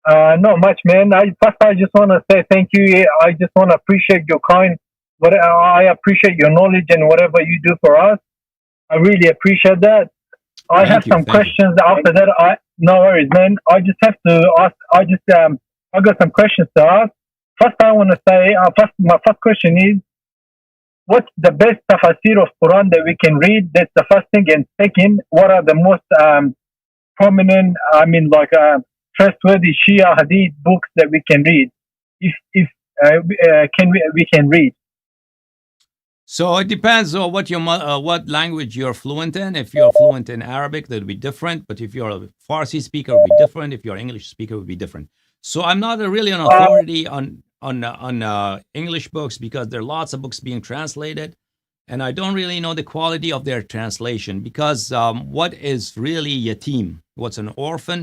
Not much, man. I just want to say thank you. I just want to appreciate your kind. What I appreciate your knowledge and whatever you do for us. I really appreciate that. I have Thank you. some Thank you. questions after that. I No worries, man. I just have to ask. I got some questions to ask. First, I want to say, my first question is, what's the best tafsir of Quran that we can read? That's the first thing. And second, what are the most prominent, trustworthy Shia Hadith books that we can read? If can we can read? So it depends on what language you're fluent in. If you're fluent in Arabic, that'll be different. But if you're a Farsi speaker, it would be different. If you're an English speaker, it would be different. So I'm not really an Uh, authority on English books because there are lots of books being translated, and I don't really know the quality of their translation because what is really yatim, what's an orphan,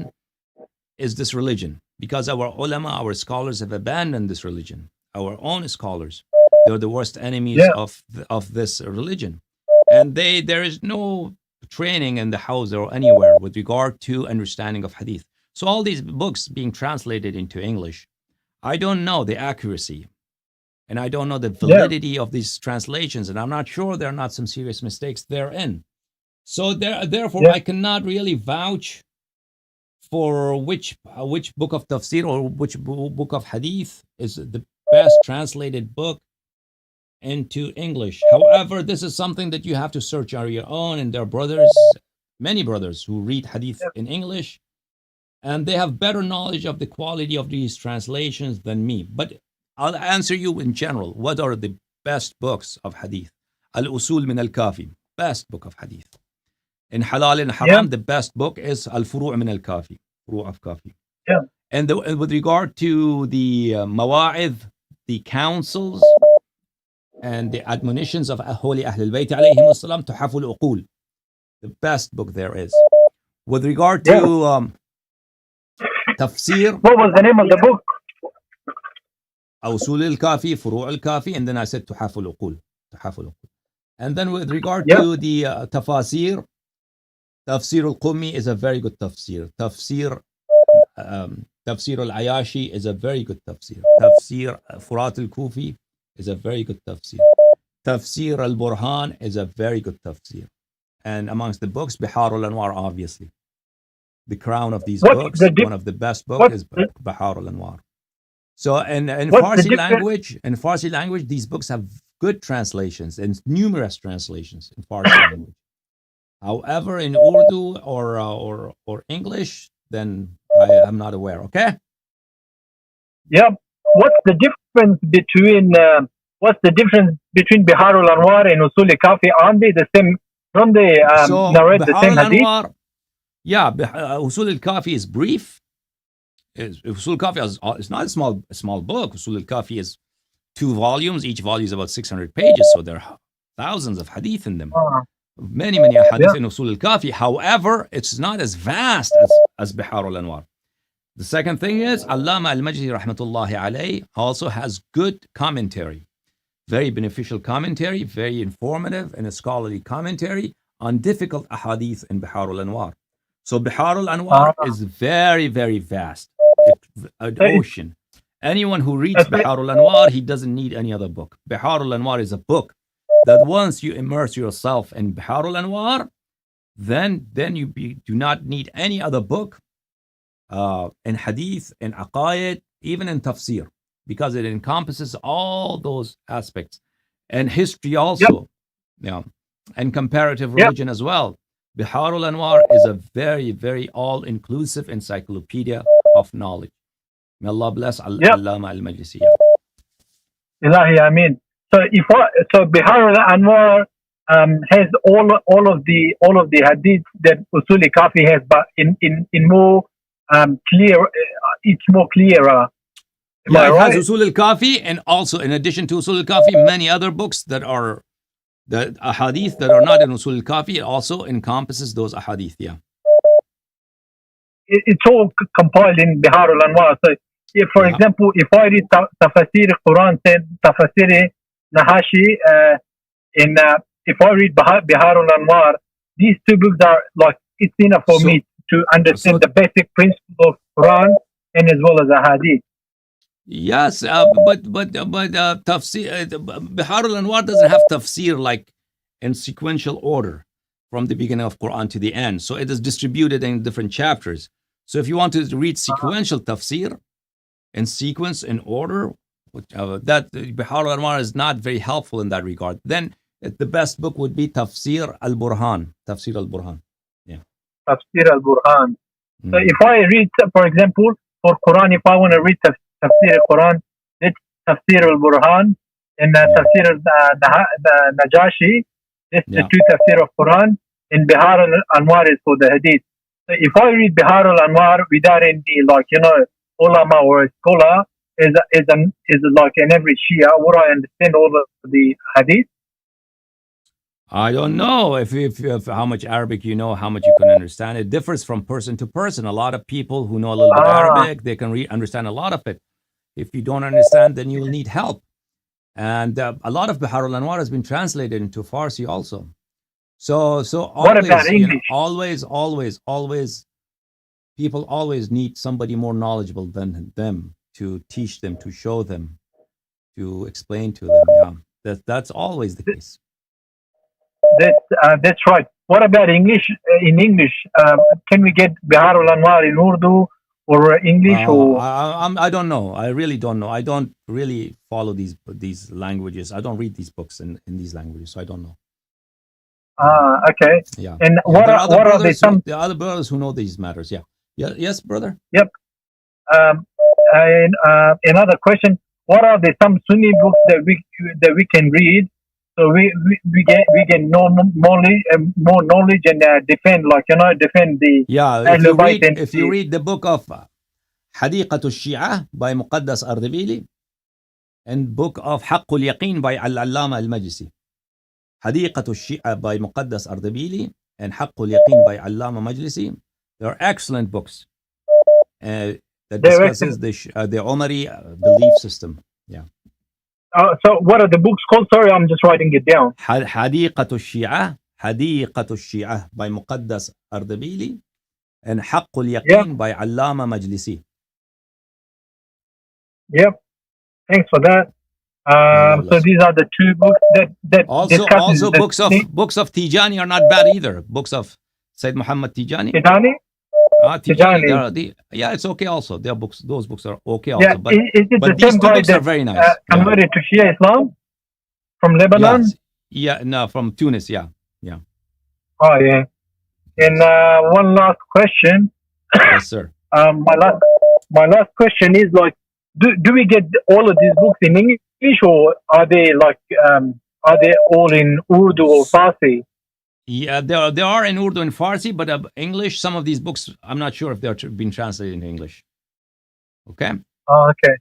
is this religion. Because our ulama, our scholars have abandoned this religion. Our own scholars, they're the worst enemies yeah, of this religion, and there is no training in the house or anywhere with regard to understanding of hadith. So all these books being translated into English, I don't know the accuracy and I don't know the yeah, validity of these translations, and I'm not sure there are not some serious mistakes therein. So therefore, yeah, I cannot really vouch for which book of tafsir or which book of hadith is the best translated book into English. However, this is something that you have to search on your own, and there are many brothers who read hadith in English, and they have better knowledge of the quality of these translations than me. But I'll answer you in general. What are the best books of hadith? Al-Usul min al-Kafi, best book of hadith. In Halal and yeah, Haram, the best book is Al-Furu' min al-Kafi, Furu' of Kafi. yeah. And with regard to the Mawa'id, the counsels and the admonitions of Holy Ahlul Bayt alayhim as-salam, Tuhaful Uqul, the best book there is. With regard Yeah. to tafsir, What was the name of the book? Usul al-Kafi, Furu' al-Kafi, and then I said Tuhaful Uqul. Tuhaful Uqul. And then with regard Yeah. to the tafasir, Tafsir al-Qummi is a very good tafsir. Tafsir al-Ayashi is a very good tafsir. Tafsir Furat al-Kufi is a very good tafsir. Tafsir al-Burhan is a very good tafsir. And amongst the books, Bihar al-Anwar, obviously. The crown of these What's books, the one of the best books what's is the, Bihar al-Anwar. So in what's the difference? In Farsi language, these books have good translations and numerous translations in Farsi language. However, in Urdu or English, then I am not aware. Okay. Yeah. What's the difference between Biharul Anwar and Usul Kafi? Aren't they the same? Don't they So narrate the Bihar same hadith? al-Anwar, yeah, Usul al-Kafi is brief. Usul al-Kafi is not a small book. Usul al-Kafi is 2 volumes. Each volume is about 600 pages. So there are thousands of hadith in them. Uh, Many yeah. hadith in Usul al-Kafi. However, it's not as vast as Bihar al-Anwar. The second thing is, Allama al-Majdi rahmatullahi alayhi also has good commentary. Very beneficial commentary, very informative and a scholarly commentary on difficult ahadith in Bihar al-Anwar. So Bihar al-Anwar Uh, is very, very vast. An it's, ocean. Anyone who reads it's, Bihar al-Anwar, he doesn't need any other book. Bihar al-Anwar is a book that once you immerse yourself in Bihar al-Anwar, then do not need any other book in hadith, in aqaid, even in tafsir, because it encompasses all those aspects. And history yep, also, yeah, and comparative yep. religion as well. Bihar al-Anwar is a very, very all-inclusive encyclopedia of knowledge. May Allah bless Yep. Allama al-Majlisi. Ilahi, I mean, so Bihar Anwar has all of the hadith that Usul Kafi has, but in more clear, it's more clearer. Am Yeah, I it has right? Usul al-Kafi, and also in addition to Usul al-Kafi, many other books that are the ahadith that are not in Usul al-Kafi. It also encompasses those ahadith. Yeah. It's all compiled in Bihar al Anwar. So, if, for Yeah. example, if I read Tafsir Quran, said Tafsir Nahashi, if I read Bihar al Anwar, these 2 books are like it's enough for So me to understand so the basic principle of Quran and as well as a hadith. Yes, but tafsir, Bihar al-Anwar doesn't have tafsir like in sequential order from the beginning of Quran to the end. So it is distributed in different chapters. So if you want to read sequential tafsir in sequence, in order, that Bihar al-Anwar is not very helpful in that regard. Then the best book would be Tafsir al-Burhan. Tafsir al-Burhan. Yeah. Tafsir al-Burhan. So Mm. if I read, for example, for Quran, if I want to read Tafsir al-Quran, it's Tafsir al-Burhan and Yeah. Tafsir the Najashi. It's the Yeah. two Tafsir of Quran. And Bihar al-Anwar is for the Hadith. So if I read Bihar al-Anwar without any, like, ulama or a scholar, is like an average Shia, would I understand all of the Hadith? I don't know if how much Arabic you know, how much you can understand. It differs from person to person. A lot of people who know a little bit Arabic, they can understand a lot of it. If you don't understand, then you will need help. And a lot of Bihar al-Anwar has been translated into Farsi also. So What about always, English? always, people always need somebody more knowledgeable than them to teach them, to show them, to explain to them. Yeah, that's always the case. That's right. What about English? In English, can we get Bihar al-Anwar in Urdu or English or? I don't know. I really don't know. I don't really follow these languages. I don't read these books in these languages, so I don't know. Okay. Yeah. And Yeah, what there are the some? there are other brothers who know these matters. Yeah. Yeah. Yes, brother. Yep. And another question: what are the some Sunni books that we can read so we get more knowledge and defend, like, defend the Yeah. Ahlul Bayt and If you read the book of حديقة الشيعة by مقدس أردبيلي and book of حق اليقين by العلامة المجلسي. حديقة الشيعة by مقدس أردبيلي and حق اليقين by علامة مجلسي. They are excellent books that discusses the Umari belief system. Yeah. So what are the books called? Sorry, I'm just writing it down. حديقة الشيعة by مقدس أردبيلي and حق اليقين by علامة مجلسي. Yep. Thanks for that. So these are the two books that also books of Tijani are not bad either. Books of Sayyid Muhammad Tijani. Tijani. Yeah, it's okay also. Those books are okay also. Yeah, but is it but the these same two guy books that are very nice. Converted to Shia Islam from Lebanon? Yes. Yeah, no, from Tunis. Yeah. Oh yeah. And one last question. Yes, sir. My last question is, like, do we get all of these books in English, or are they all in Urdu or Farsi? Yeah, they are in Urdu and Farsi, but English. Some of these books, I'm not sure if they're being translated into English. Okay. Oh, okay.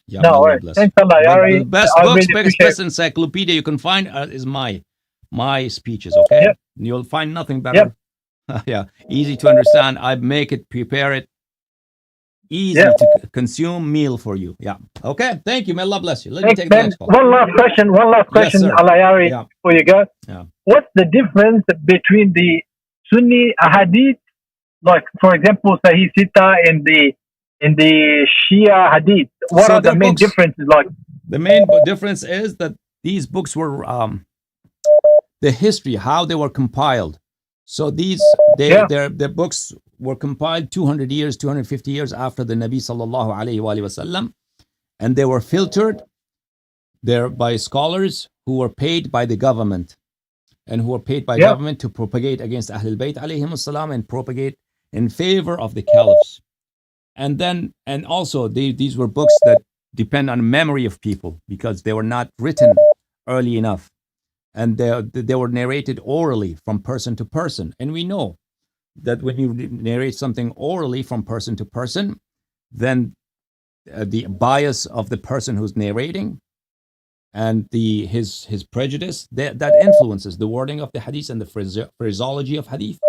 Yeah. No worries. Thanks, Allahyari. The best encyclopedia you can find is my speeches. Okay. Yep. You'll find nothing better. Yep. Yeah. Easy to understand. I make it, prepare it. Easy to consume meal for you. Yeah. Okay. Thank you, man. Allah bless you. Let me take the next call. One last question, yes, Allahyari, before you go. Yeah. What's the difference between the Sunni Hadith, like, for example, Sahih Sita, and the Shia Hadith? What are the main differences? Like, the main difference is that these books were the history, how they were compiled. So their books were compiled 200 years, 250 years after the Nabi sallallahu alayhi wasallam, and they were filtered there by scholars who were paid by the government and who were paid by government to propagate against Ahlul Bayt alayhim salam and propagate in favor of the caliphs. And also these were books that depend on memory of people because they were not written early enough. And they were narrated orally from person to person. And we know that when you narrate something orally from person to person, then the bias of the person who's narrating and his prejudice, that influences the wording of the hadith and the phraseology of hadith.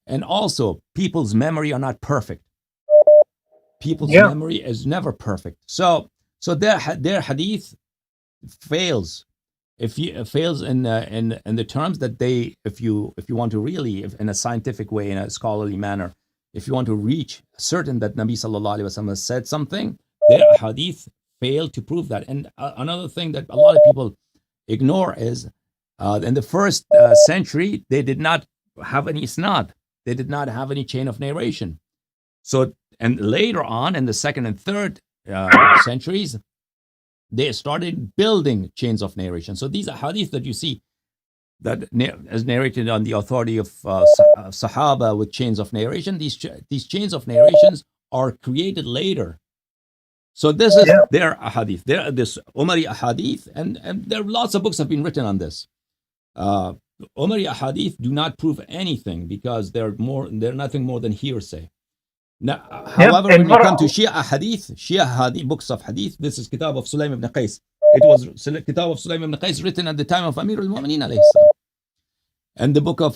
And also, people's memory are not perfect. People's memory is never perfect. So their hadith fails. It fails in the terms that if you want to really, in a scientific way, in a scholarly manner, if you want to reach certain that Nabi sallallahu alaihi wasallam has said something, their hadith fail to prove that. And another thing that a lot of people ignore is in the first century, they did not have any isnad. They did not have any chain of narration. So, and later on in the second and third centuries, they started building chains of narration. So these are hadith that you see that is narrated on the authority of Sahaba with chains of narration. These chains of narrations are created later. So this is their ahadith. There are this Umari ahadith, and there are lots of books have been written on this. Umari ahadith do not prove anything because they're nothing more than hearsay. Now, however, when you come to Shia Hadith, books of hadith, this is Kitab of Sulaym ibn Qais. It was Kitab of Sulaym ibn Qais written at the time of Amir al-Mu'mineen alayhi salam. And the book of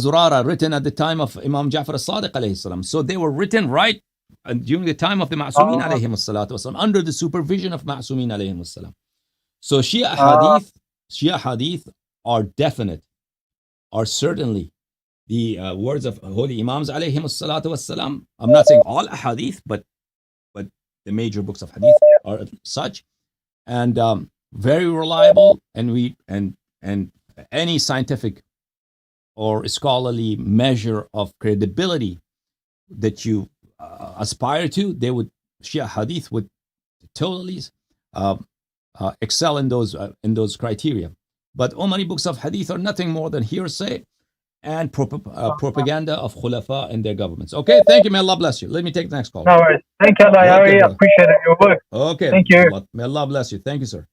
Zurara written at the time of Imam Ja'far al-Sadiq alayhi salam. So they were written right during the time of the Ma'sumin alayhim salatu wasalam, under the supervision of Ma'sumin alayhim salam. So Shia Hadith are definite, are certainly the words of holy Imams alayhim salatu wasalam. I'm not saying all hadith, but the major books of hadith are such, and very reliable, and any scientific or scholarly measure of credibility that you aspire to, Shia Hadith would totally excel in those criteria. But Umari books of hadith are nothing more than hearsay and propaganda of khulafa and their governments. Okay, thank you. May Allah bless you. Let me take the next call. No worries. Thank you, Allahyari. I appreciate your work. Okay. Thank you. May Allah bless you. Thank you, sir.